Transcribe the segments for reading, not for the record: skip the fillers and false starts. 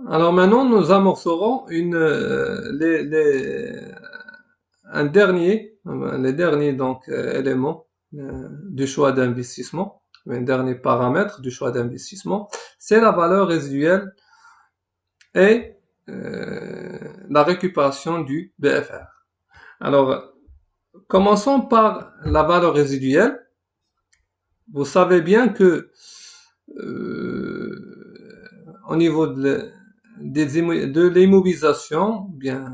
Alors maintenant, nous amorcerons les derniers donc éléments du choix d'investissement, un dernier paramètre du choix d'investissement, c'est la valeur résiduelle et la récupération du BFR. Alors, commençons par la valeur résiduelle. Vous savez bien que au niveau de l'immobilisation, bien,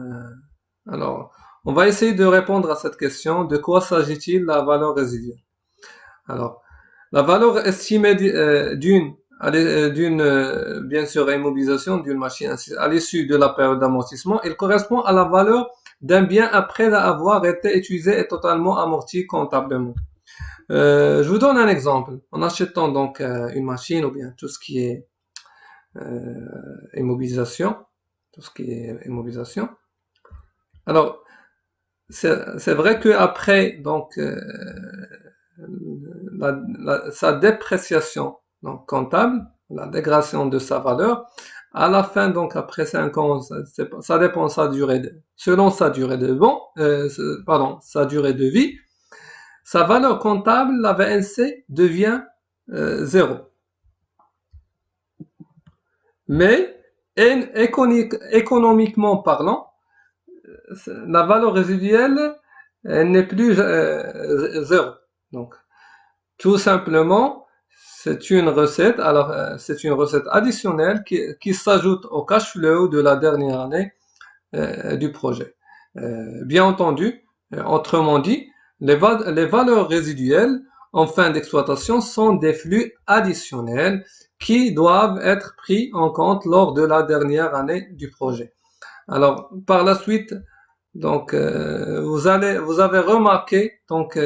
alors, on va essayer de répondre à cette question. De quoi s'agit-il la valeur résiduelle? Alors, la valeur estimée bien sûr, immobilisation d'une machine à l'issue de la période d'amortissement, elle correspond à la valeur d'un bien après avoir été utilisé et totalement amorti comptablement. Je vous donne un exemple. En achetant donc une machine ou bien tout ce qui est immobilisation, tout ce qui est immobilisation. Alors, c'est vrai que après donc sa dépréciation donc comptable, la dégradation de sa valeur, à la fin donc après 5 ans, ça dépend de sa durée selon sa durée de bon, pardon, sa durée de vie, sa valeur comptable, la VNC, devient 0. Mais économiquement parlant, la valeur résiduelle n'est plus 0. Donc, tout simplement, c'est une recette. Alors, c'est une recette additionnelle qui s'ajoute au cash flow de la dernière année du projet. Bien entendu, autrement dit, les valeurs résiduelles en fin d'exploitation sont des flux additionnels qui doivent être pris en compte lors de la dernière année du projet. Alors, par la suite, donc, vous avez remarqué, donc,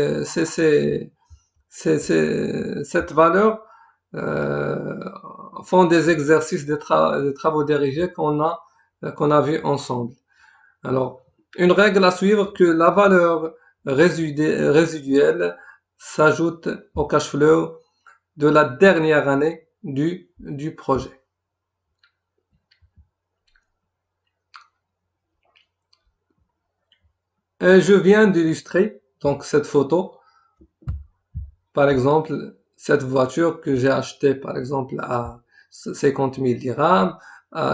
cette valeur euh, font des exercices de travaux dirigés qu'on a vu ensemble. Alors, une règle à suivre que la valeur résiduelle s'ajoute au cash flow de la dernière année du projet. Et je viens d'illustrer donc cette photo. Par exemple, cette voiture que j'ai achetée par exemple à 50 000 dirhams,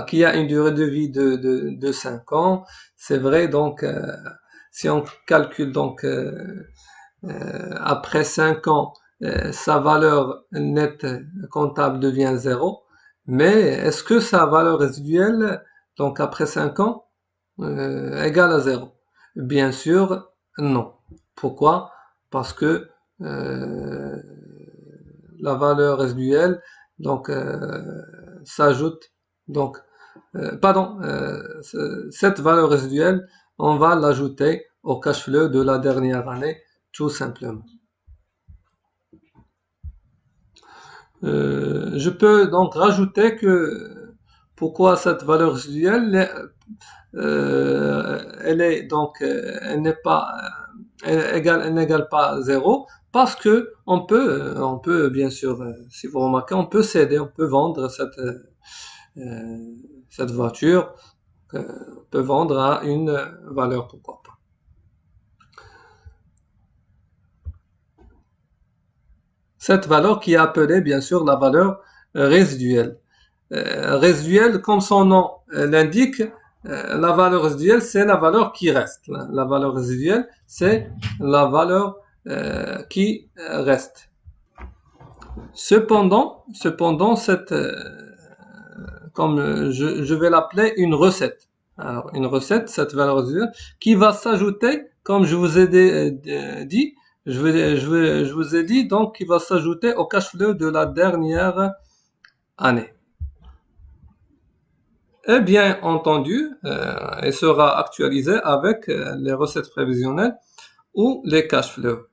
qui a une durée de vie de 5 ans. C'est vrai, donc, si on calcule donc après 5 ans, sa valeur nette comptable devient zéro. Mais est-ce que sa valeur résiduelle, donc après 5 ans, égale à zéro? Bien sûr, non. Pourquoi? Parce que euh, la valeur résiduelle donc s'ajoute donc pardon cette valeur résiduelle on va l'ajouter au cash flow de la dernière année tout simplement. Je peux donc rajouter que pourquoi cette valeur résiduelle elle est donc elle n'est pas elle n'égale pas zéro parce que on peut bien sûr si vous remarquez on peut céder on peut vendre euh, cette voiture on peut vendre à une valeur pourquoi pas. Cette valeur qui est appelée bien sûr la valeur résiduelle. Résiduelle, comme son nom l'indique, la valeur résiduelle, c'est la valeur qui reste. La valeur résiduelle, c'est la valeur qui reste. Cependant, comme je vais l'appeler une recette. Alors, une recette, cette valeur résiduelle, qui va s'ajouter, comme je vous ai dit, je vous ai dit, donc, qui va s'ajouter au cash flow de la dernière année. Et bien entendu, elle sera actualisée avec les recettes prévisionnelles ou les cash flows.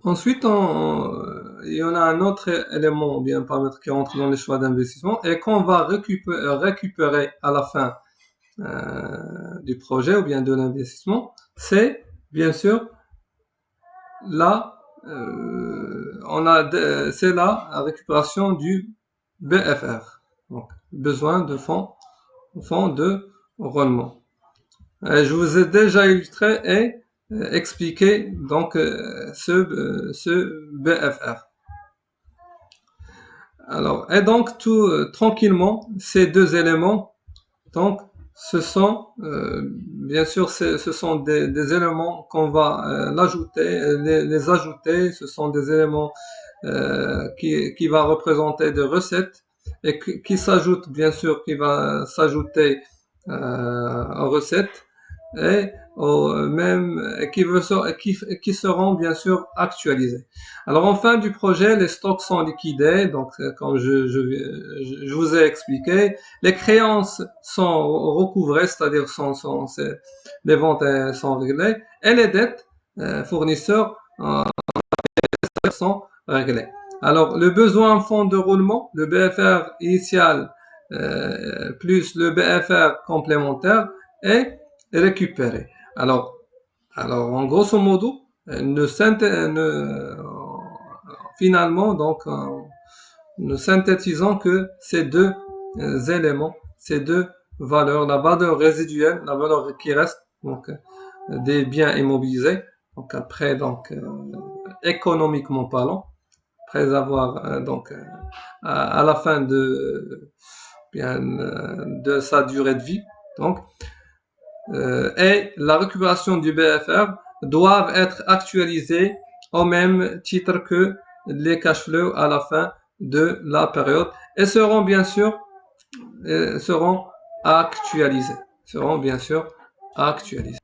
Ensuite, il y en a un autre élément, ou bien paramètre qui rentre dans les choix d'investissement et qu'on va récupérer à la fin du projet ou bien de l'investissement, c'est bien sûr la, c'est la récupération du BFR. Donc, besoin de fonds de roulement. Je vous ai déjà illustré et expliqué donc ce BFR. Alors, et donc tout tranquillement, ces deux éléments, donc ce sont bien sûr ce sont des éléments qu'on va l'ajouter, les ajouter. Ce sont des éléments qui va représenter des recettes et qui s'ajoute bien sûr, qui va s'ajouter aux recettes et qui seront bien sûr actualisés. Alors en fin du projet, les stocks sont liquidés, donc comme je vous ai expliqué, les créances sont recouvrées, c'est-à-dire les ventes sont réglées, et les dettes fournisseurs sont réglées. Alors le besoin en fonds de roulement, le BFR initial plus le BFR complémentaire est récupéré. En grosso modo, finalement, donc, nous synthétisons que ces deux éléments, ces deux valeurs, la valeur résiduelle, la valeur qui reste, donc, des biens immobilisés, donc après, donc, économiquement parlant, après avoir, donc, à la fin de sa durée de vie, donc, et la récupération du BFR doivent être actualisés au même titre que les cash flows à la fin de la période et seront bien sûr seront actualisés. Seront bien sûr actualisés.